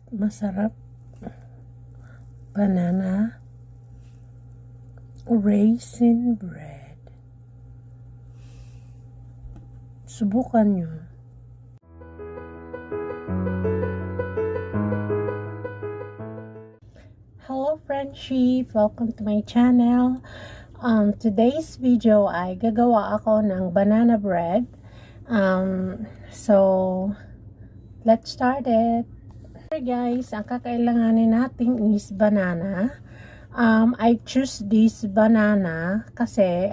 masarap banana raisin bread. Subukan nyo. Hello friendship! Welcome to my channel. Today's video ay gagawa ako ng banana bread. So let's start it. Guys, ang kakailanganin natin is banana. I choose this banana kasi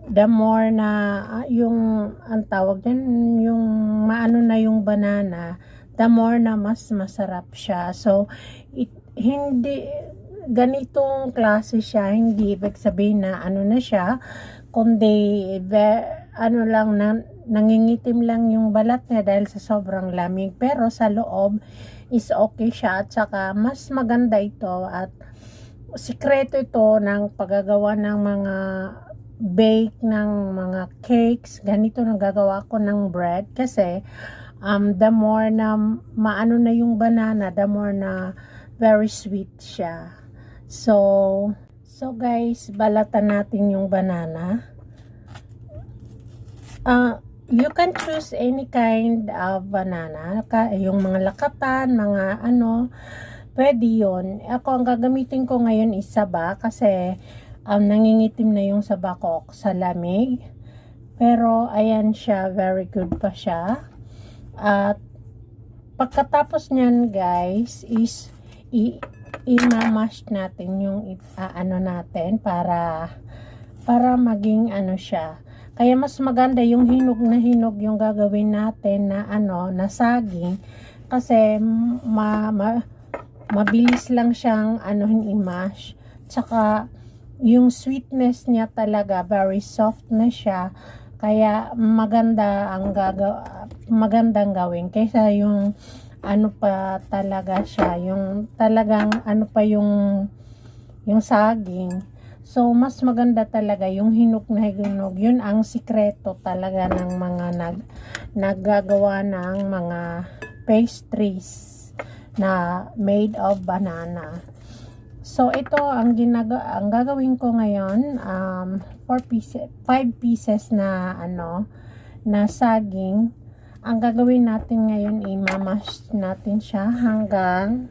the more na yung ang tawag din, yung maano na yung banana, the more na mas masarap siya. So hindi ganitong klase siya, hindi ibig sabihin na na siya, kundi lang nangingitim lang yung balat niya dahil sa sobrang lamig, pero sa loob is okay siya. At saka mas maganda ito at sikreto ito ng paggagawa ng mga bake ng mga cakes. Ganito nagagawa ko ng bread kasi the more na maano na yung banana, the more na very sweet siya. So guys, balatan natin yung banana. You can choose any kind of banana, yung mga lakatan, mga pwede yun. Ako, ang gagamitin ko ngayon is saba kasi nangingitim na yung saba ko sa lamig. Pero ayan siya, very good pa siya. At pagkatapos nyan guys is i-mash natin yung natin para maging siya. Kaya mas maganda yung hinog na hinog yung gagawin natin na na saging kasi mabilis lang siyang i-mash. Tsaka yung sweetness niya talaga very soft na siya. Kaya magandang gawin kaysa yung pa talaga siya, yung talagang pa yung saging. So, mas maganda talaga yung hinog na hinog. Yun ang sikreto talaga ng mga naggagawa ng mga pastries na made of banana. So, ito ang gagawin ko ngayon, 5 pieces na na saging. Ang gagawin natin ngayon, i-mash natin siya hanggang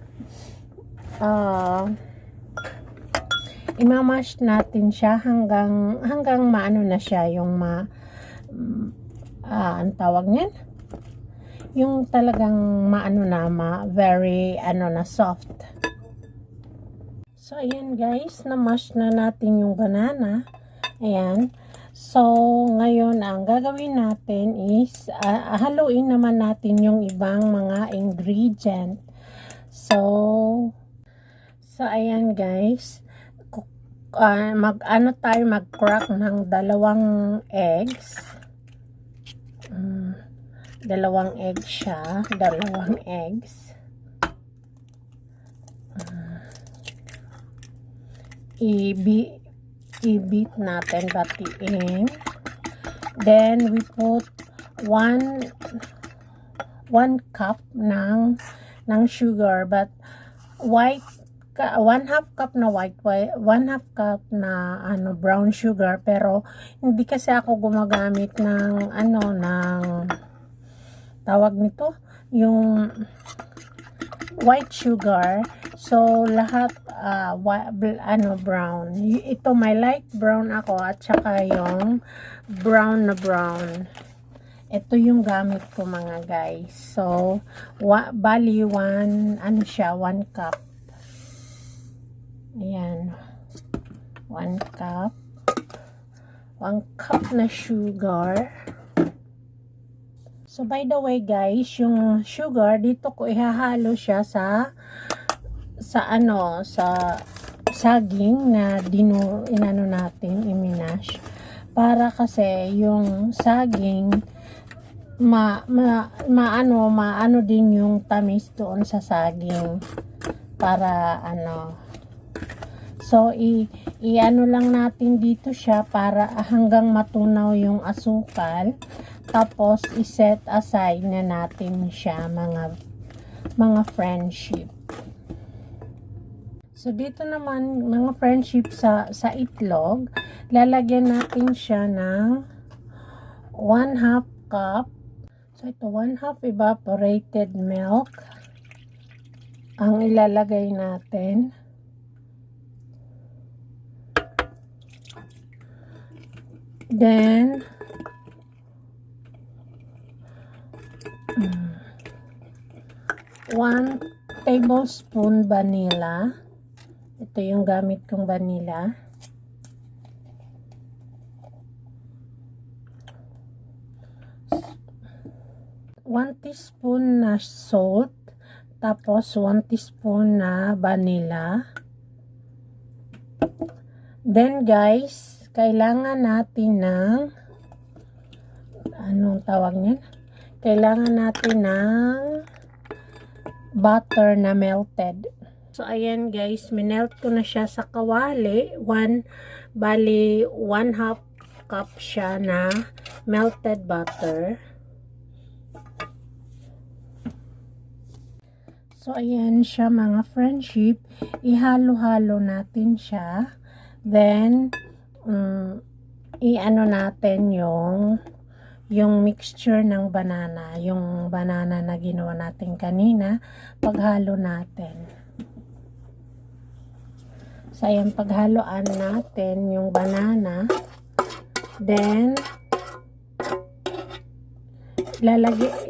i-mash natin siya hanggang maano na siya, yung ang tawag niyan, yung talagang maano na very na soft. So ayan guys, na-mash na natin yung banana. Ayan. So ngayon ang gagawin natin is haluin naman natin yung ibang mga ingredient. So ayan guys, mag-crack ng 2 eggs. 2 eggs siya, 2 eggs. I-beat natin, batiin. Then we put 1 cup ng sugar, but white, 1/2 cup na white, 1/2 cup na brown sugar. Pero hindi kasi ako gumagamit ng ng tawag nito, yung white sugar. So lahat brown. Ito may light brown ako at saka yung brown na brown. Ito yung gamit ko mga guys. So bali 1 cup. Ayan, 1 cup. 1 cup na sugar. So by the way guys, yung sugar dito ko ihahalo siya sa saging na natin, i-mash. Para kasi yung saging maano din yung tamis doon sa saging. Para So, lang natin dito siya para hanggang matunaw yung asukal. Tapos, iset aside na natin siya mga mga friendship. So dito naman mga friendship sa itlog, lalagyan natin siya ng 1/2 cup. So ito 1/2 evaporated milk ang ilalagay natin. Then 1 tablespoon vanilla. Ito yung gamit kong vanilla. One teaspoon na salt. Tapos 1 teaspoon na vanilla. Then guys, kailangan natin ng anong tawag niyan? Kailangan natin ng butter na melted. So ayan guys, minelt ko na siya sa kawali. 1/2 cup siya na melted butter. So ayan siya mga friendship. Ihalo-halo natin siya. Then i-ano natin yung mixture ng banana, yung banana na ginawa natin kanina, paghalo natin. So ayan, paghaloan natin yung banana. Then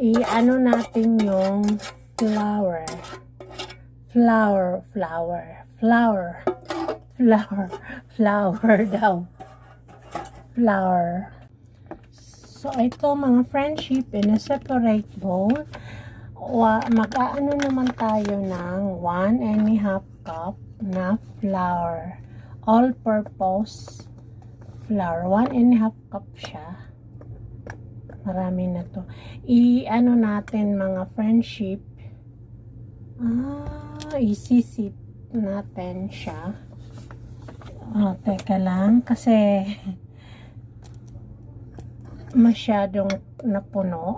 i-ano natin yung flour daw. Flour. So, ito mga friendship, in a separate bowl, mag-aano naman tayo ng 1/2 cup na flour. All-purpose flour. 1/2 cup siya. Marami na to. I-ano natin mga friendship, isisip natin siya. Teka lang, kasi masyadong napuno.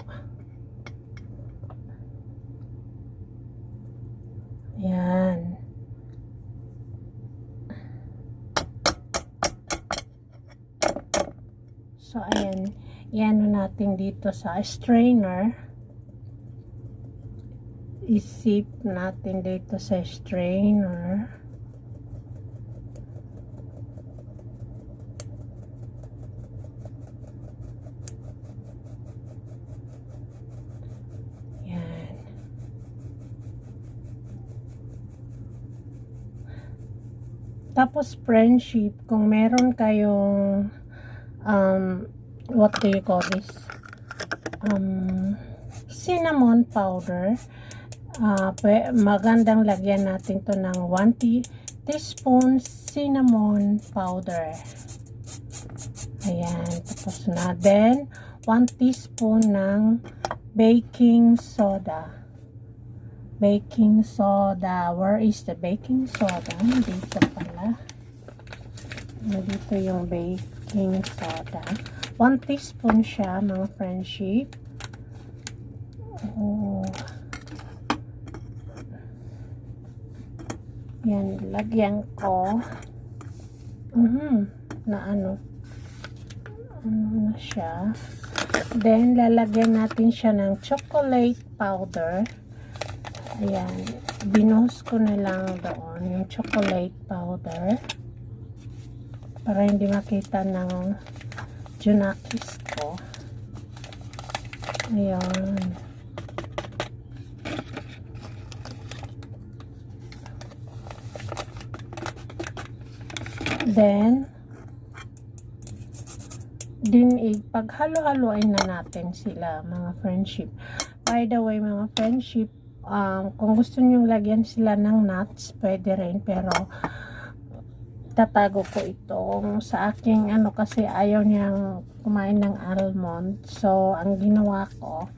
Yan. So, ayan. Iano natin dito sa strainer. Isip natin dito sa strainer. Yan. Tapos friendship, kung meron kayong what do you call this? Cinnamon powder. Magandang lagyan natin to ng 1 teaspoon cinnamon powder. Ayan, tapos na. Then 1 teaspoon ng baking soda. Baking soda. Where is the baking soda? Dito pala. Dito yung baking soda. 1 teaspoon siya mga friendship. Yan, lagyan ko na ano na siya. Then lalagyan natin siya ng chocolate powder. Ayan, binuhos ko na lang doon yung chocolate powder para hindi makita ng junakis ko. Ayan. Then, paghalo-haloin na natin sila mga friendship. By the way mga friendship, kung gusto nyo lagyan sila ng nuts, pwede rin, pero tatago ko itong sa aking kasi ayaw niyang kumain ng almond. So, ang ginawa ko,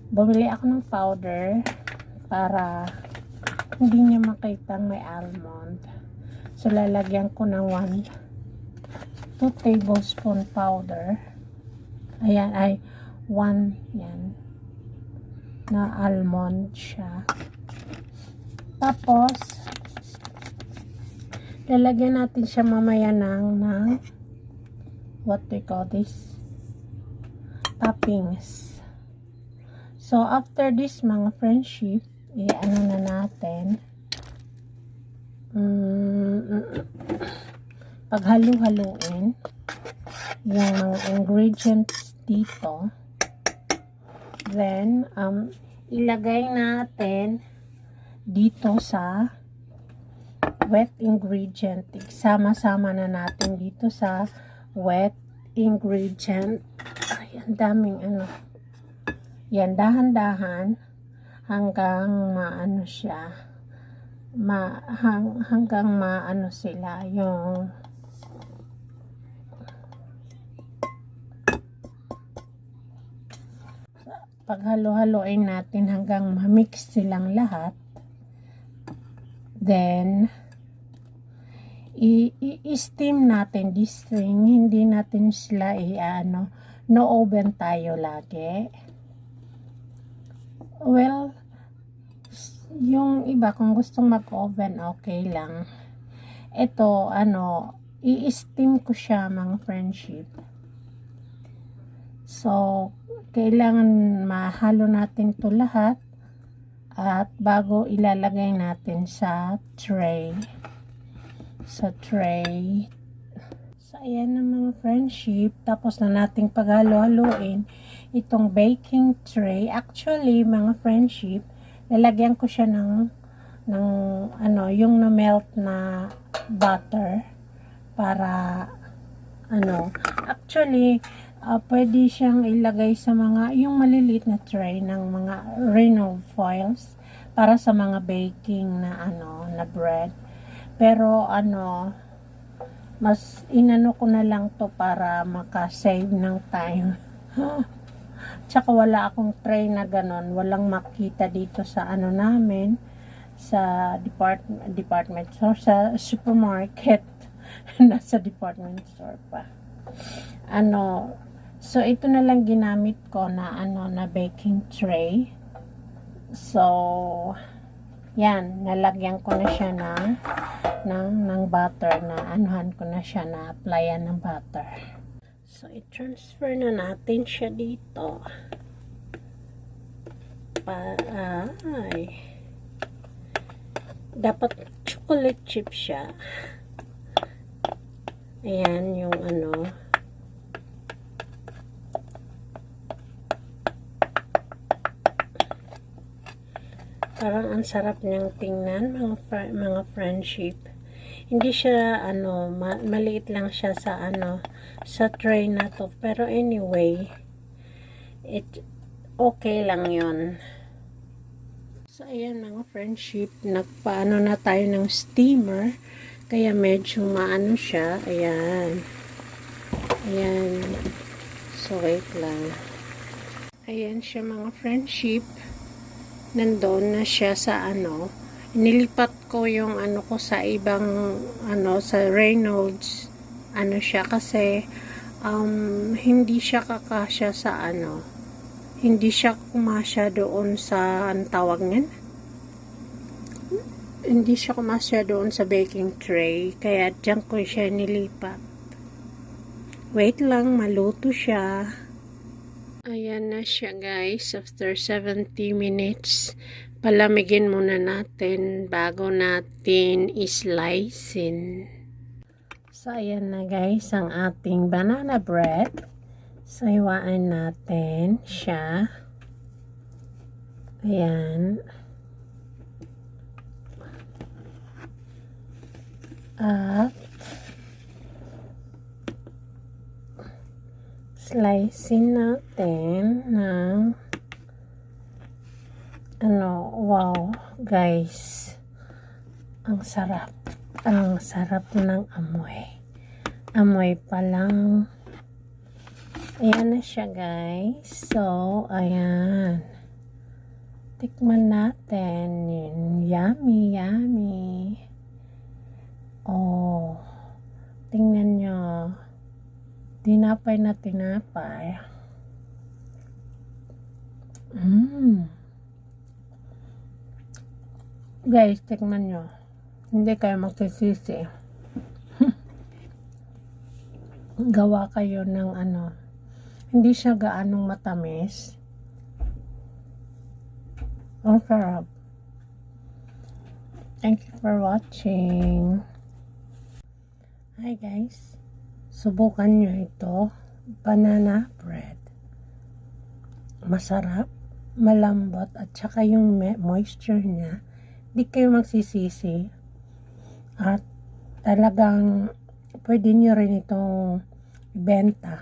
bumili ako ng powder para hindi niya makita may almond. So, lalagyan ko ng 2 tablespoon powder. Ayan, 1, yan. na almond siya. Tapos, lalagyan natin siya mamaya ng what do you call this? Toppings. So, after this mga friendship, ano na natin, paghalo-haloin yung mga ingredients dito. Then, ilagay natin dito sa wet ingredient. Sama-sama na natin dito sa wet ingredient. Ay, ang daming ano. Yan, dahan-dahan hanggang maano siya. Hanggang maano sila yung paghalo-haloin natin hanggang ma-mix silang lahat. Then, i-steam natin this thing. Hindi natin sila no oven tayo lagi. Well, yung iba kung gustong mag-oven, okay lang. Ito, i-steam ko siya mga friendship. So, kailangan mahalo natin to lahat at bago ilalagay natin sa tray. So, ayan na mga friendship. Tapos na nating paghalo-haloin itong baking tray. Actually, mga friendship, lalagyan ko siya ng yung na-melt na butter para actually, pwede siyang ilagay sa mga, yung maliliit na tray ng mga Raisin foils para sa mga baking na na bread. Pero mas inano ko na lang to para maka-save ng time. Tsaka wala akong tray na ganon, walang makita dito sa namin, sa department store, sa supermarket. Nasa department store pa. So ito na lang ginamit ko na na baking tray. So yan, nalagyan ko na siya ng butter, na anuhan ko na siya, na applyan ng butter. So i-transfer na natin siya dito. Dapat chocolate chip siya. Ayan yung parang ang sarap niyang tingnan mga friendship. Hindi siya maliit lang siya sa sa tray na to, pero anyway, okay lang yon. So ayan mga friendship, nagpaano na tayo ng steamer, kaya medyo maano siya. Ayan, so wait lang. Ayan siya mga friendship, nandoon na siya sa nilipat ko yung ko sa ibang sa Reynolds siya, kasi hindi siya kakasya sa hindi siya kumasya doon sa tawag niyan, hindi siya kumasya doon sa baking tray, kaya diyan ko siya nilipat. Wait lang, maluto siya. Ayan na siya guys, after 70 minutes. Palamigin muna natin bago natin islicein. So ayan na guys ang ating banana bread. So hiwaan natin siya. Ayan. At slicein natin ng wow guys, ang sarap ng amoy pa lang. Ayan na siya guys. So ayan, tikman natin. Yummy. Oh, tingnan nyo, tinapay na tinapay. Guys, tingnan nyo. Hindi kayo magsisisi. Gawa kayo ng ano. Hindi siya gaanong matamis. Ang sarap. Thank you for watching. Hi guys. Subukan nyo ito. Banana bread. Masarap, malambot, at saka yung moisture niya. Di kayo magsisisi. At talagang pwede nyo rin itong ibenta.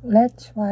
Let's watch.